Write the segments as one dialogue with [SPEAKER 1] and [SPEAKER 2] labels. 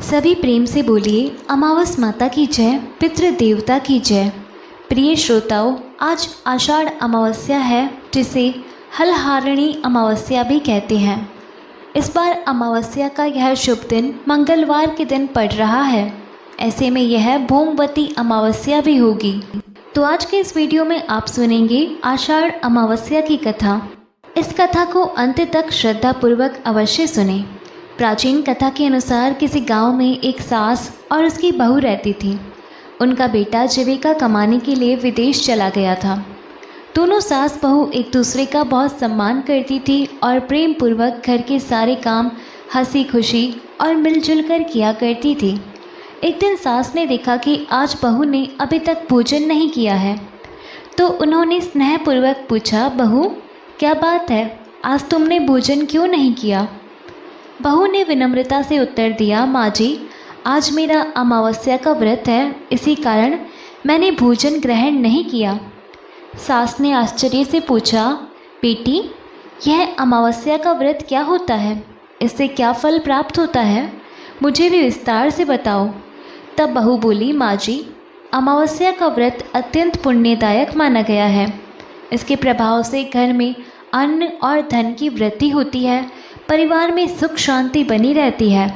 [SPEAKER 1] सभी प्रेम से बोलिए अमावस माता की जय, पितृ देवता की जय। प्रिय श्रोताओं, आज आषाढ़ अमावस्या है, जिसे हलहारिणी अमावस्या भी कहते हैं। इस बार अमावस्या का यह शुभ दिन मंगलवार के दिन पड़ रहा है। ऐसे में यह भौमवती अमावस्या भी होगी। तो आज के इस वीडियो में आप सुनेंगे आषाढ़ अमावस्या की कथा। इस कथा को अंत तक श्रद्धापूर्वक अवश्य सुनें। प्राचीन कथा के अनुसार किसी गांव में एक सास और उसकी बहू रहती थी। उनका बेटा जीविका कमाने के लिए विदेश चला गया था। दोनों सास बहू एक दूसरे का बहुत सम्मान करती थी और प्रेम पूर्वक घर के सारे काम हंसी खुशी और मिलजुल कर किया करती थी। एक दिन सास ने देखा कि आज बहू ने अभी तक भोजन नहीं किया है, तो उन्होंने स्नेहपूर्वक पूछा, बहू क्या बात है, आज तुमने भोजन क्यों नहीं किया? बहू ने विनम्रता से उत्तर दिया, माँ जी, आज मेरा अमावस्या का व्रत है, इसी कारण मैंने भोजन ग्रहण नहीं किया। सास ने आश्चर्य से पूछा, बेटी, यह अमावस्या का व्रत क्या होता है? इससे क्या फल प्राप्त होता है? मुझे भी विस्तार से बताओ। तब बहू बोली, माँ जी, अमावस्या का व्रत अत्यंत पुण्यदायक माना गया है। इसके प्रभाव से घर में अन्न और धन की वृद्धि होती है, परिवार में सुख शांति बनी रहती है,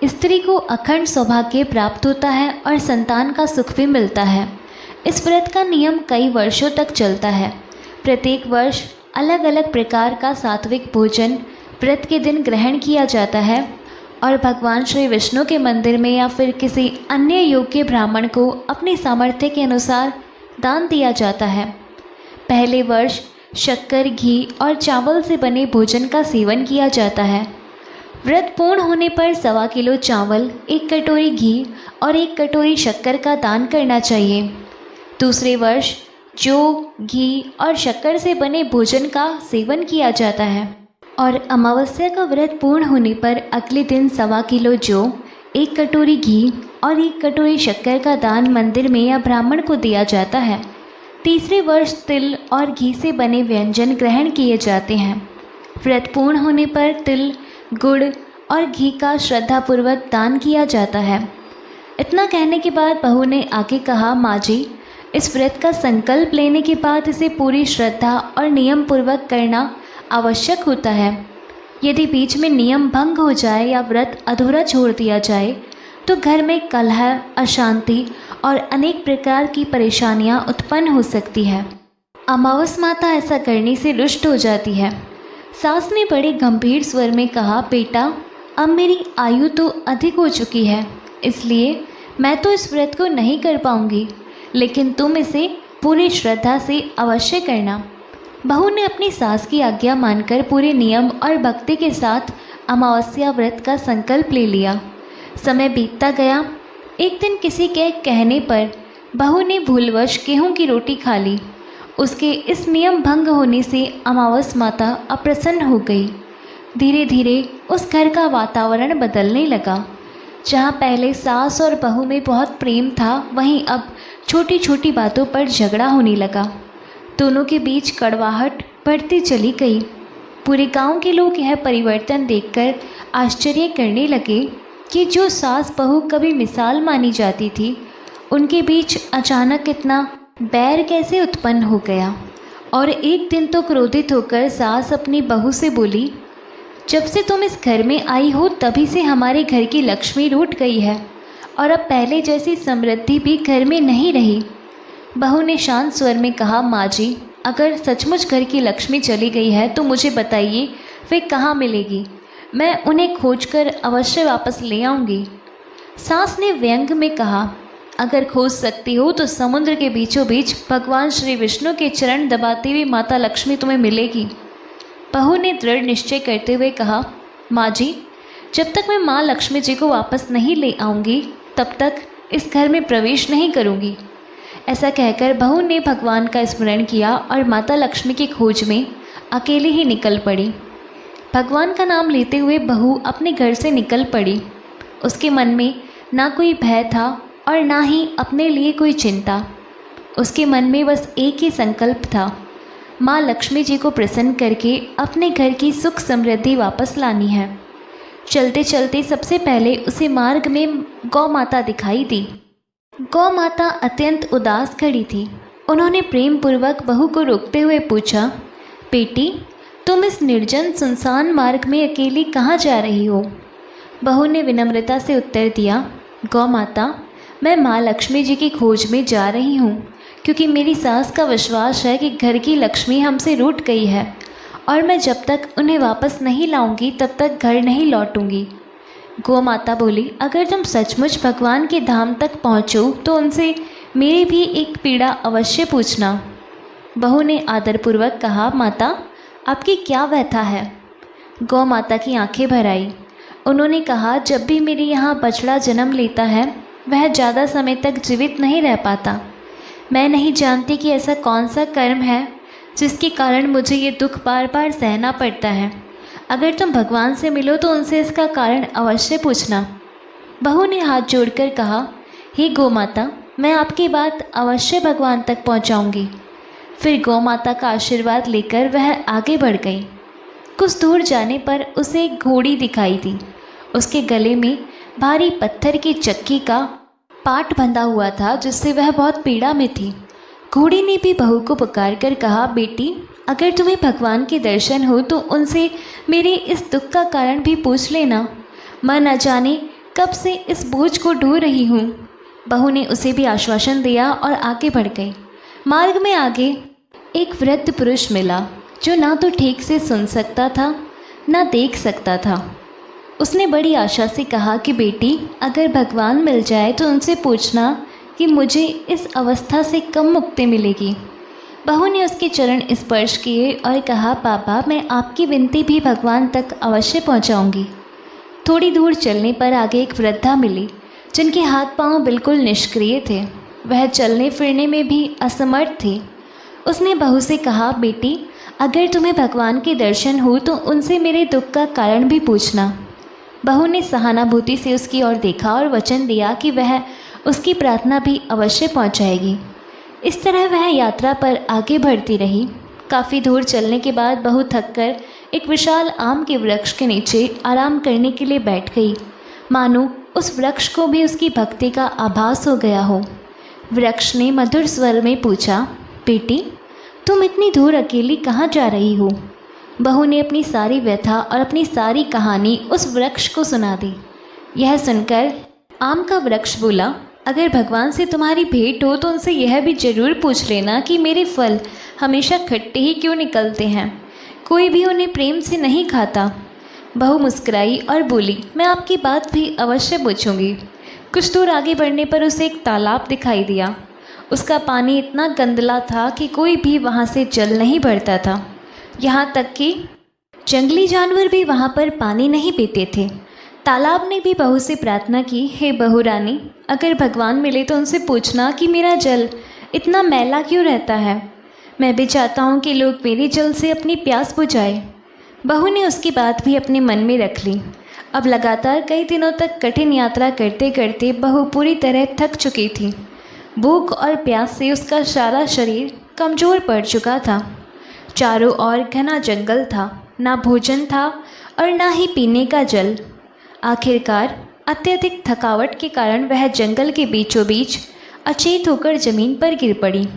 [SPEAKER 1] स्त्री को अखंड सौभाग्य प्राप्त होता है और संतान का सुख भी मिलता है। इस व्रत का नियम कई वर्षों तक चलता है। प्रत्येक वर्ष अलग अलग प्रकार का सात्विक भोजन व्रत के दिन ग्रहण किया जाता है और भगवान श्री विष्णु के मंदिर में या फिर किसी अन्य योग्य ब्राह्मण को अपनी सामर्थ्य के अनुसार दान दिया जाता है। पहले वर्ष शक्कर, घी और चावल से बने भोजन का सेवन किया जाता है। व्रत पूर्ण होने पर 1.25 किलो चावल, 1 कटोरी घी और 1 कटोरी शक्कर का दान करना चाहिए। दूसरे वर्ष जौ, घी और शक्कर से बने भोजन का सेवन किया जाता है और अमावस्या का व्रत पूर्ण होने पर अगले दिन 1.25 किलो जौ, 1 कटोरी घी और 1 कटोरी शक्कर का दान मंदिर में या ब्राह्मण को दिया जाता है। तीसरे वर्ष तिल और घी से बने व्यंजन ग्रहण किए जाते हैं। व्रत पूर्ण होने पर तिल, गुड़ और घी का श्रद्धापूर्वक दान किया जाता है। इतना कहने के बाद बहू ने आगे कहा, माँ जी, इस व्रत का संकल्प लेने के बाद इसे पूरी श्रद्धा और नियम पूर्वक करना आवश्यक होता है। यदि बीच में नियम भंग हो जाए या व्रत अधूरा छोड़ दिया जाए तो घर में कलह, अशांति और अनेक प्रकार की परेशानियां उत्पन्न हो सकती है। अमावस माता ऐसा करने से रुष्ट हो जाती है। सास ने बड़े गंभीर स्वर में कहा, बेटा, अब मेरी आयु तो अधिक हो चुकी है, इसलिए मैं तो इस व्रत को नहीं कर पाऊंगी, लेकिन तुम इसे पूरी श्रद्धा से अवश्य करना। बहू ने अपनी सास की आज्ञा मानकर पूरे नियम और भक्ति के साथ अमावस्या व्रत का संकल्प ले लिया। समय बीतता गया। एक दिन किसी के कहने पर बहू ने भूलवश गेहूं की रोटी खा ली। उसके इस नियम भंग होने से अमावस माता अप्रसन्न हो गई। धीरे धीरे उस घर का वातावरण बदलने लगा। जहाँ पहले सास और बहू में बहुत प्रेम था, वहीं अब छोटी छोटी बातों पर झगड़ा होने लगा। दोनों के बीच कड़वाहट बढ़ती चली गई। पूरे गांव के लोग यह परिवर्तन देखकर आश्चर्य करने लगे कि जो सास बहू कभी मिसाल मानी जाती थी, उनके बीच अचानक इतना बैर कैसे उत्पन्न हो गया। और एक दिन तो क्रोधित होकर सास अपनी बहू से बोली, जब से तुम इस घर में आई हो तभी से हमारे घर की लक्ष्मी रूठ गई है और अब पहले जैसी समृद्धि भी घर में नहीं रही। बहू ने शांत स्वर में कहा, माँ जी, अगर सचमुच घर की लक्ष्मी चली गई है तो मुझे बताइए वे कहाँ मिलेगी, मैं उन्हें खोजकर अवश्य वापस ले आऊँगी। सास ने व्यंग में कहा, अगर खोज सकती हो तो समुद्र के बीचों बीच भगवान श्री विष्णु के चरण दबाती हुई माता लक्ष्मी तुम्हें मिलेगी। बहू ने दृढ़ निश्चय करते हुए कहा, माँ जी, जब तक मैं माँ लक्ष्मी जी को वापस नहीं ले आऊँगी तब तक इस घर में प्रवेश नहीं करूँगी। ऐसा कहकर बहू ने भगवान का स्मरण किया और माता लक्ष्मी की खोज में अकेले ही निकल पड़ी। भगवान का नाम लेते हुए बहू अपने घर से निकल पड़ी। उसके मन में ना कोई भय था और ना ही अपने लिए कोई चिंता। उसके मन में बस एक ही संकल्प था, माँ लक्ष्मी जी को प्रसन्न करके अपने घर की सुख समृद्धि वापस लानी है। चलते चलते सबसे पहले उसे मार्ग में गौ माता दिखाई दी। गौ माता अत्यंत उदास खड़ी थी। उन्होंने प्रेम पूर्वक बहू को रोकते हुए पूछा, बेटी, तुम इस निर्जन सुनसान मार्ग में अकेली कहाँ जा रही हो? बहू ने विनम्रता से उत्तर दिया, गौ माता, मैं माँ लक्ष्मी जी की खोज में जा रही हूँ, क्योंकि मेरी सास का विश्वास है कि घर की लक्ष्मी हमसे रूठ गई है और मैं जब तक उन्हें वापस नहीं लाऊंगी तब तक घर नहीं लौटूंगी। गौ माता बोली, अगर तुम सचमुच भगवान के धाम तक पहुँचो तो उनसे मेरी भी एक पीड़ा अवश्य पूछना। बहू ने आदरपूर्वक कहा, माता, आपकी क्या व्यथा है? गौ माता की आंखें भर आई। उन्होंने कहा, जब भी मेरे यहाँ बछड़ा जन्म लेता है वह ज़्यादा समय तक जीवित नहीं रह पाता। मैं नहीं जानती कि ऐसा कौन सा कर्म है जिसके कारण मुझे ये दुख बार बार सहना पड़ता है। अगर तुम भगवान से मिलो तो उनसे इसका कारण अवश्य पूछना। बहू ने हाथ जोड़कर कहा, हे गौ माता, मैं आपकी बात अवश्य भगवान तक पहुंचाऊंगी। फिर गौ माता का आशीर्वाद लेकर वह आगे बढ़ गई। कुछ दूर जाने पर उसे एक घोड़ी दिखाई दी। उसके गले में भारी पत्थर की चक्की का पाट बंधा हुआ था, जिससे वह बहुत पीड़ा में थी। घोड़ी ने भी बहू को पुकार कर कहा, बेटी, अगर तुम्हें भगवान के दर्शन हो तो उनसे मेरे इस दुख का कारण भी पूछ लेना। मैं न जाने कब से इस बोझ को ढो रही हूँ। बहू ने उसे भी आश्वासन दिया और आगे बढ़ गई। मार्ग में आगे एक वृद्ध पुरुष मिला जो ना तो ठीक से सुन सकता था ना देख सकता था। उसने बड़ी आशा से कहा कि बेटी, अगर भगवान मिल जाए तो उनसे पूछना कि मुझे इस अवस्था से कब मुक्ति मिलेगी। बहू ने उसके चरण स्पर्श किए और कहा, पापा, मैं आपकी विनती भी भगवान तक अवश्य पहुंचाऊंगी। थोड़ी दूर चलने पर आगे एक वृद्धा मिली जिनके हाथ पांव बिल्कुल निष्क्रिय थे। वह चलने फिरने में भी असमर्थ थी। उसने बहू से कहा, बेटी, अगर तुम्हें भगवान के दर्शन हो तो उनसे मेरे दुख का कारण भी पूछना। बहू ने सहानुभूति से उसकी ओर देखा और वचन दिया कि वह उसकी प्रार्थना भी अवश्य पहुंचाएगी। इस तरह वह यात्रा पर आगे बढ़ती रही। काफ़ी दूर चलने के बाद बहू थककर एक विशाल आम के वृक्ष के नीचे आराम करने के लिए बैठ गई, मानो उस वृक्ष को भी उसकी भक्ति का आभास हो गया हो। वृक्ष ने मधुर स्वर में पूछा, बेटी, तुम इतनी दूर अकेली कहाँ जा रही हो? बहू ने अपनी सारी व्यथा और अपनी सारी कहानी उस वृक्ष को सुना दी। यह सुनकर आम का वृक्ष बोला, अगर भगवान से तुम्हारी भेंट हो तो उनसे यह भी ज़रूर पूछ लेना कि मेरे फल हमेशा खट्टे ही क्यों निकलते हैं। कोई भी उन्हें प्रेम से नहीं खाता। बहू मुस्कुराई और बोली, मैं आपकी बात भी अवश्य पूछूंगी। कुछ दूर आगे बढ़ने पर उसे एक तालाब दिखाई दिया। उसका पानी इतना गंदला था कि कोई भी वहाँ से जल नहीं भरता था। यहाँ तक कि जंगली जानवर भी वहाँ पर पानी नहीं पीते थे। तालाब ने भी बहू से प्रार्थना की, हे बहू रानी, अगर भगवान मिले तो उनसे पूछना कि मेरा जल इतना मैला क्यों रहता है। मैं भी चाहता हूँ कि लोग मेरे जल से अपनी प्यास बुझाए। बहू ने उसकी बात भी अपने मन में रख ली। अब लगातार कई दिनों तक कठिन यात्रा करते करते बहू पूरी तरह थक चुकी थी। भूख और प्यास से उसका सारा शरीर कमज़ोर पड़ चुका था। चारों ओर घना जंगल था, ना भोजन था और ना ही पीने का जल। आखिरकार अत्यधिक थकावट के कारण वह जंगल के बीचों बीच अचेत होकर जमीन पर गिर पड़ी।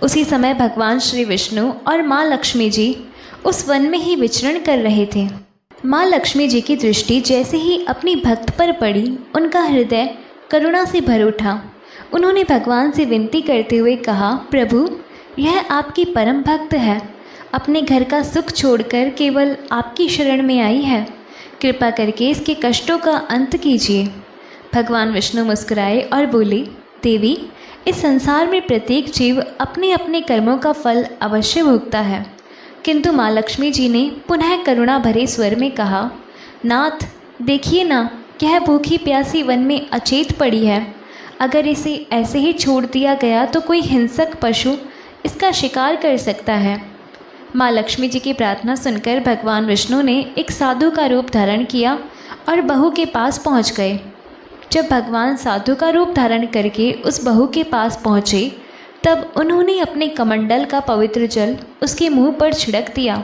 [SPEAKER 1] उसी समय भगवान श्री विष्णु और माँ लक्ष्मी जी उस वन में ही विचरण कर रहे थे। माँ लक्ष्मी जी की दृष्टि जैसे ही अपनी भक्त पर पड़ी, उनका हृदय करुणा से भर उठा। उन्होंने भगवान से विनती करते हुए कहा, प्रभु, यह आपकी परम भक्त है, अपने घर का सुख छोड़कर केवल आपकी शरण में आई है। कृपा करके इसके कष्टों का अंत कीजिए। भगवान विष्णु मुस्कुराए और बोले, देवी, इस संसार में प्रत्येक जीव अपने अपने कर्मों का फल अवश्य भोगता है। किंतु माँ लक्ष्मी जी ने पुनः करुणा भरे स्वर में कहा, नाथ, देखिए ना, यह भूखी प्यासी वन में अचेत पड़ी है। अगर इसे ऐसे ही छोड़ दिया गया तो कोई हिंसक पशु इसका शिकार कर सकता है। माँ लक्ष्मी जी की प्रार्थना सुनकर भगवान विष्णु ने एक साधु का रूप धारण किया और बहू के पास पहुंच गए। जब भगवान साधु का रूप धारण करके उस बहू के पास पहुँचे, तब उन्होंने अपने कमंडल का पवित्र जल उसके मुंह पर छिड़क दिया।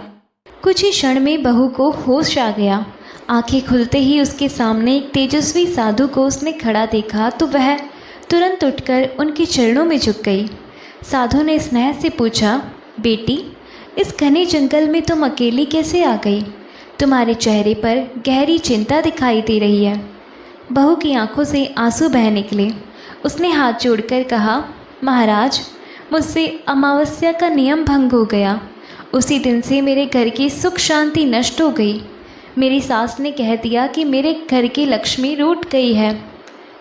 [SPEAKER 1] कुछ ही क्षण में बहू को होश आ गया। आंखें खुलते ही उसके सामने एक तेजस्वी साधु को उसने खड़ा देखा तो वह तुरंत उठकर उनके चरणों में झुक गई। साधु ने स्नेह से पूछा, बेटी, इस घने जंगल में तुम अकेली कैसे आ गई? तुम्हारे चेहरे पर गहरी चिंता दिखाई दे रही है। बहू की आंखों से आंसू बह निकले। उसने हाथ जोड़कर कहा, महाराज, मुझसे अमावस्या का नियम भंग हो गया। उसी दिन से मेरे घर की सुख शांति नष्ट हो गई। मेरी सास ने कह दिया कि मेरे घर की लक्ष्मी रूठ गई है।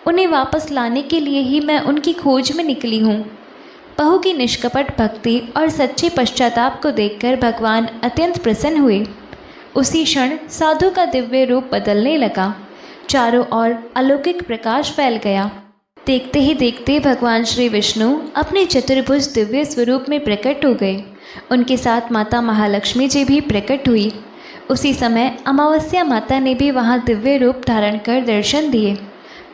[SPEAKER 1] उन्हें वापस लाने के लिए ही मैं उनकी खोज में निकली हूँ। बहू की निष्कपट भक्ति और सच्चे पश्चाताप को देखकर भगवान अत्यंत प्रसन्न हुए। उसी क्षण साधु का दिव्य रूप बदलने लगा। चारों ओर अलौकिक प्रकाश फैल गया। देखते ही देखते भगवान श्री विष्णु अपने चतुर्भुज दिव्य स्वरूप में प्रकट हो गए। उनके साथ माता महालक्ष्मी जी भी प्रकट हुई। उसी समय अमावस्या माता ने भी वहां दिव्य रूप धारण कर दर्शन दिए।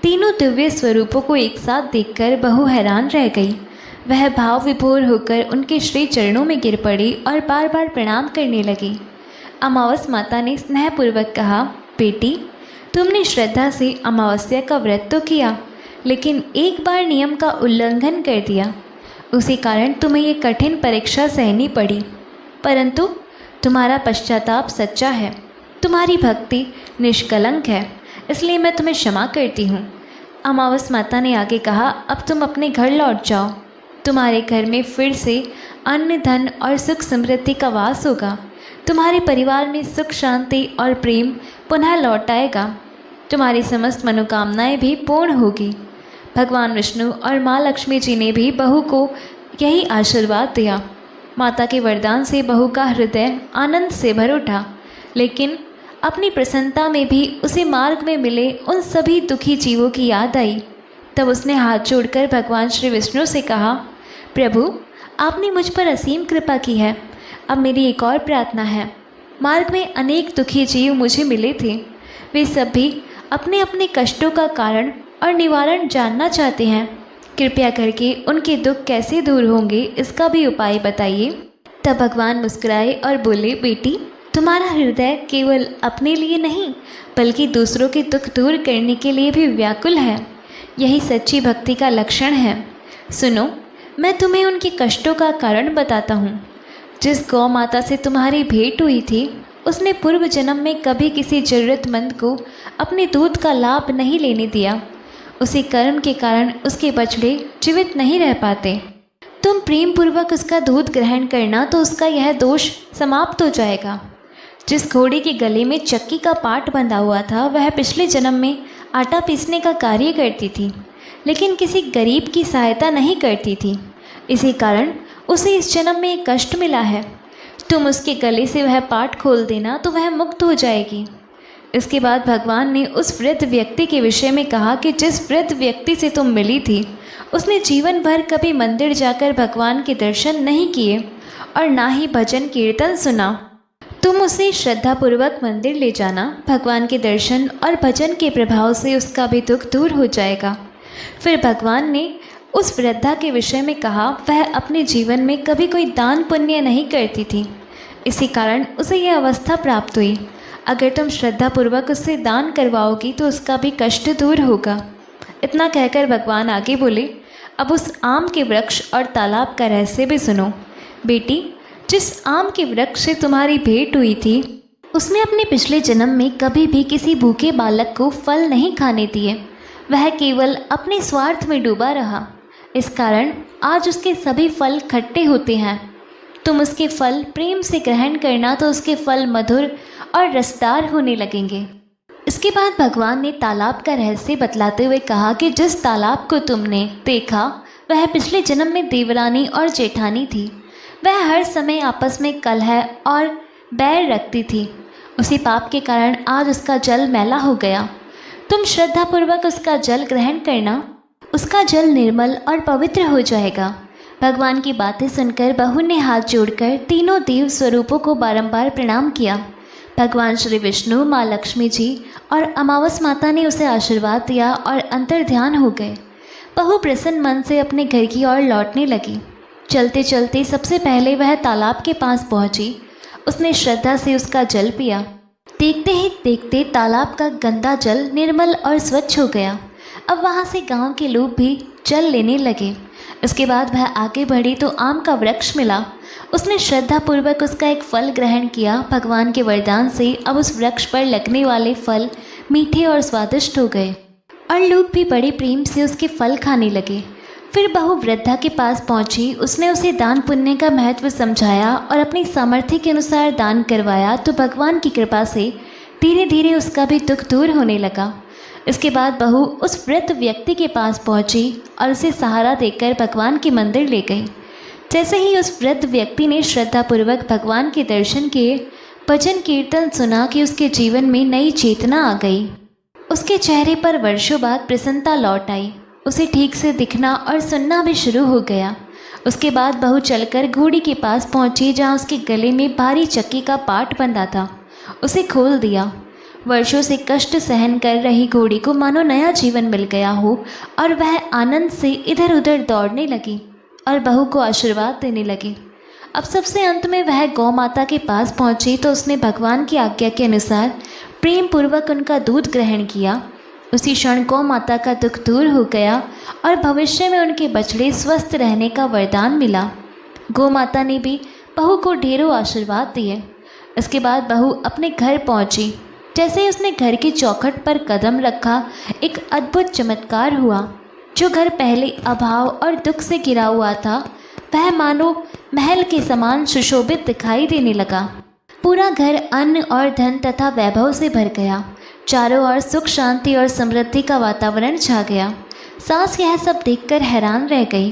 [SPEAKER 1] तीनों दिव्य स्वरूपों को एक साथ देखकर बहू हैरान रह गई। वह भाव विभोर होकर उनके श्री चरणों में गिर पड़ी और बार बार प्रणाम करने लगी। अमावस माता ने स्नेहपूर्वक कहा, बेटी, तुमने श्रद्धा से अमावस्या का व्रत तो किया, लेकिन एक बार नियम का उल्लंघन कर दिया। उसी कारण तुम्हें ये कठिन परीक्षा सहनी पड़ी। परंतु तुम्हारा पश्चाताप सच्चा है, तुम्हारी भक्ति निष्कलंक है, इसलिए मैं तुम्हें क्षमा करती हूँ। अमावस माता ने आगे कहा, अब तुम अपने घर लौट जाओ। तुम्हारे घर में फिर से अन्न, धन और सुख समृद्धि का वास होगा। तुम्हारे परिवार में सुख, शांति और प्रेम पुनः लौट आएगा। तुम्हारी समस्त मनोकामनाएं भी पूर्ण होगी। भगवान विष्णु और माँ लक्ष्मी जी ने भी बहू को यही आशीर्वाद दिया। माता के वरदान से बहू का हृदय आनंद से भर उठा, लेकिन अपनी प्रसन्नता में भी उसे मार्ग में मिले उन सभी दुखी जीवों की याद आई। तब उसने हाथ जोड़कर भगवान श्री विष्णु से कहा, प्रभु, आपने मुझ पर असीम कृपा की है। अब मेरी एक और प्रार्थना है। मार्ग में अनेक दुखी जीव मुझे मिले थे। वे सब भी अपने अपने कष्टों का कारण और निवारण जानना चाहते हैं। कृपया करके उनके दुख कैसे दूर होंगे, इसका भी उपाय बताइए। तब भगवान मुस्कुराए और बोले, बेटी, तुम्हारा हृदय केवल अपने लिए नहीं, बल्कि दूसरों के दुख दूर करने के लिए भी व्याकुल है। यही सच्ची भक्ति का लक्षण है। सुनो, मैं तुम्हें उनके कष्टों का कारण बताता हूँ। जिस गौ माता से तुम्हारी भेंट हुई थी, उसने पूर्व जन्म में कभी किसी जरूरतमंद को अपने दूध का लाभ नहीं लेने दिया। उसी कर्म के कारण उसके बछड़े जीवित नहीं रह पाते। तुम प्रेम पूर्वक उसका दूध ग्रहण करना तो उसका यह दोष समाप्त हो जाएगा। जिस घोड़े के गले में चक्की का पाट बंधा हुआ था, वह पिछले जन्म में आटा पीसने का कार्य करती थी, लेकिन किसी गरीब की सहायता नहीं करती थी। इसी कारण उसे इस जन्म में एक कष्ट मिला है। तुम उसके गले से वह पाट खोल देना तो वह मुक्त हो जाएगी। इसके बाद भगवान ने उस वृद्ध व्यक्ति के विषय में कहा कि जिस वृद्ध व्यक्ति से तुम मिली थी, उसने जीवन भर कभी मंदिर जाकर भगवान के दर्शन नहीं किए और ना ही भजन कीर्तन सुना। तुम उसे श्रद्धापूर्वक मंदिर ले जाना। भगवान के दर्शन और भजन के प्रभाव से उसका भी दुख दूर हो जाएगा। फिर भगवान ने उस वृद्धा के विषय में कहा, वह अपने जीवन में कभी कोई दान पुण्य नहीं करती थी, इसी कारण उसे यह अवस्था प्राप्त हुई। अगर तुम श्रद्धापूर्वक उससे दान करवाओगी तो उसका भी कष्ट दूर होगा। इतना कहकर भगवान आगे बोले, अब उस आम के वृक्ष और तालाब का रहस्य भी सुनो। बेटी, जिस आम के वृक्ष से तुम्हारी भेंट हुई थी, उसने अपने पिछले जन्म में कभी भी किसी भूखे बालक को फल नहीं खाने दिए। वह केवल अपने स्वार्थ में डूबा रहा। इस कारण आज उसके सभी फल खट्टे होते हैं। तुम उसके फल प्रेम से ग्रहण करना तो उसके फल मधुर और रसदार होने लगेंगे। इसके बाद भगवान ने तालाब का रहस्य बतलाते हुए कहा कि जिस तालाब को तुमने देखा, वह पिछले जन्म में देवरानी और जेठानी थी। वह हर समय आपस में कलह और बैर रखती थी। उसी पाप के कारण आज उसका जल मैला हो गया। तुम श्रद्धापूर्वक उसका जल ग्रहण करना, उसका जल निर्मल और पवित्र हो जाएगा। भगवान की बातें सुनकर बहू ने हाथ जोड़कर तीनों देव स्वरूपों को बारंबार प्रणाम किया। भगवान श्री विष्णु, माँ लक्ष्मी जी और अमावस माता ने उसे आशीर्वाद दिया और अंतर ध्यान हो गए। बहू प्रसन्न मन से अपने घर की ओर लौटने लगी। चलते चलते सबसे पहले वह तालाब के पास पहुंची। उसने श्रद्धा से उसका जल पिया। देखते ही देखते तालाब का गंदा जल निर्मल और स्वच्छ हो गया। अब वहाँ से गांव के लोग भी जल लेने लगे। उसके बाद वह आगे बढ़ी तो आम का वृक्ष मिला। उसने श्रद्धापूर्वक उसका एक फल ग्रहण किया। भगवान के वरदान से अब उस वृक्ष पर लगने वाले फल मीठे और स्वादिष्ट हो गए और लोग भी बड़े प्रेम से उसके फल खाने लगे। फिर बहू वृद्धा के पास पहुंची। उसने उसे दान पुण्य का महत्व समझाया और अपनी सामर्थ्य के अनुसार दान करवाया तो भगवान की कृपा से धीरे धीरे उसका भी दुख दूर होने लगा। इसके बाद बहू उस वृद्ध व्यक्ति के पास पहुंची और उसे सहारा देकर भगवान के मंदिर ले गई। जैसे ही उस वृद्ध व्यक्ति ने श्रद्धापूर्वक भगवान के दर्शन किए, भजन कीर्तन सुना कि उसके जीवन में नई चेतना आ गई। उसके चेहरे पर वर्षों बाद प्रसन्नता लौट आई। उसे ठीक से दिखना और सुनना भी शुरू हो गया। उसके बाद बहू चलकर घोड़ी के पास पहुंची जहां उसके गले में भारी चक्की का पाट बंधा था। उसे खोल दिया। वर्षों से कष्ट सहन कर रही घोड़ी को मानो नया जीवन मिल गया हो और वह आनंद से इधर उधर दौड़ने लगी और बहू को आशीर्वाद देने लगी। अब सबसे अंत में वह गौ माता के पास पहुंची तो उसने भगवान की आज्ञा के अनुसार प्रेम पूर्वक उनका दूध ग्रहण किया। उसी क्षण गौ माता का दुख दूर हो गया और भविष्य में उनके बछड़े स्वस्थ रहने का वरदान मिला। गौ माता ने भी बहू को ढेरों आशीर्वाद दिए। इसके बाद बहू अपने घर पहुंची। जैसे ही उसने घर की चौखट पर कदम रखा, एक अद्भुत चमत्कार हुआ। जो घर पहले अभाव और दुख से घिरा हुआ था, वह मानो महल के समान सुशोभित दिखाई देने लगा। पूरा घर अन्न और धन तथा वैभव से भर गया। चारों ओर सुख शांति और समृद्धि का वातावरण छा गया। सास यह सब देखकर हैरान रह गई।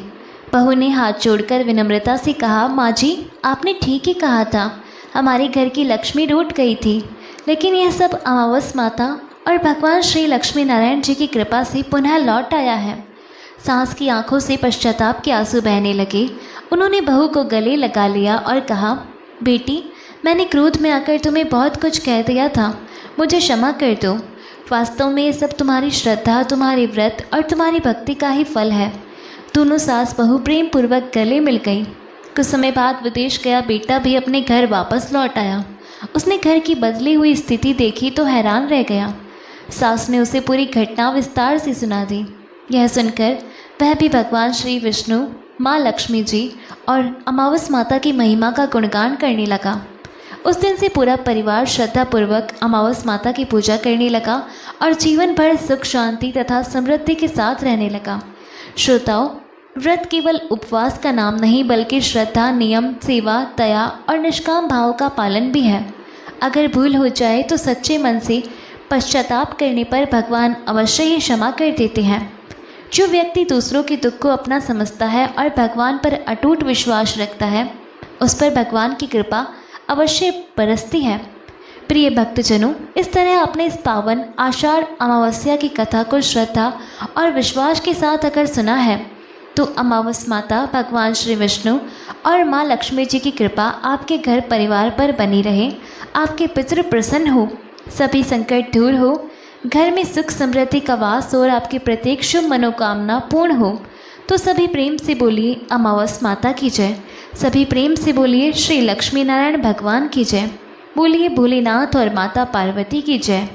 [SPEAKER 1] बहू ने हाथ जोड़कर विनम्रता से कहा, माँ जी, आपने ठीक ही कहा था। हमारे घर की लक्ष्मी रूठ गई थी, लेकिन यह सब अमावस माता और भगवान श्री लक्ष्मी नारायण जी की कृपा से पुनः लौट आया है। सास की आंखों से पश्चाताप के आंसू बहने लगे। उन्होंने बहू को गले लगा लिया और कहा, बेटी, मैंने क्रोध में आकर तुम्हें बहुत कुछ कह दिया था, मुझे क्षमा कर दो। वास्तव में ये सब तुम्हारी श्रद्धा, तुम्हारे व्रत और तुम्हारी भक्ति का ही फल है। दोनों सास बहू प्रेम पूर्वक गले मिल गई। कुछ समय बाद विदेश गया बेटा भी अपने घर वापस लौट आया। उसने घर की बदली हुई स्थिति देखी तो हैरान रह गया। सास ने उसे पूरी घटना विस्तार से सुना दी। यह सुनकर वह भी भगवान श्री विष्णु, माँ लक्ष्मी जी और अमावस माता की महिमा का गुणगान करने लगा। उस दिन से पूरा परिवार श्रद्धापूर्वक अमावस माता की पूजा करने लगा और जीवन भर सुख शांति तथा समृद्धि के साथ रहने लगा। श्रोताओं, व्रत केवल उपवास का नाम नहीं बल्कि श्रद्धा, नियम, सेवा, दया और निष्काम भाव का पालन भी है। अगर भूल हो जाए तो सच्चे मन से पश्चाताप करने पर भगवान अवश्य ही क्षमा कर देते हैं। जो व्यक्ति दूसरों के दुख को अपना समझता है और भगवान पर अटूट विश्वास रखता है, उस पर भगवान की कृपा अवश्य बरसती है। प्रिय भक्तजनों, इस तरह अपने इस पावन आषाढ़ अमावस्या की कथा को श्रद्धा और विश्वास के साथ अगर सुना है तो अमावस माता, भगवान श्री विष्णु और माँ लक्ष्मी जी की कृपा आपके घर परिवार पर बनी रहे। आपके पितृ प्रसन्न हो, सभी संकट दूर हो, घर में सुख समृद्धि का वास हो और आपकी प्रत्येक शुभ मनोकामना पूर्ण हो। तो सभी प्रेम से बोलिए अमावस माता की जय। सभी प्रेम से बोलिए श्री लक्ष्मी नारायण भगवान की जय। बोलिए भोलेनाथ और माता पार्वती की जय।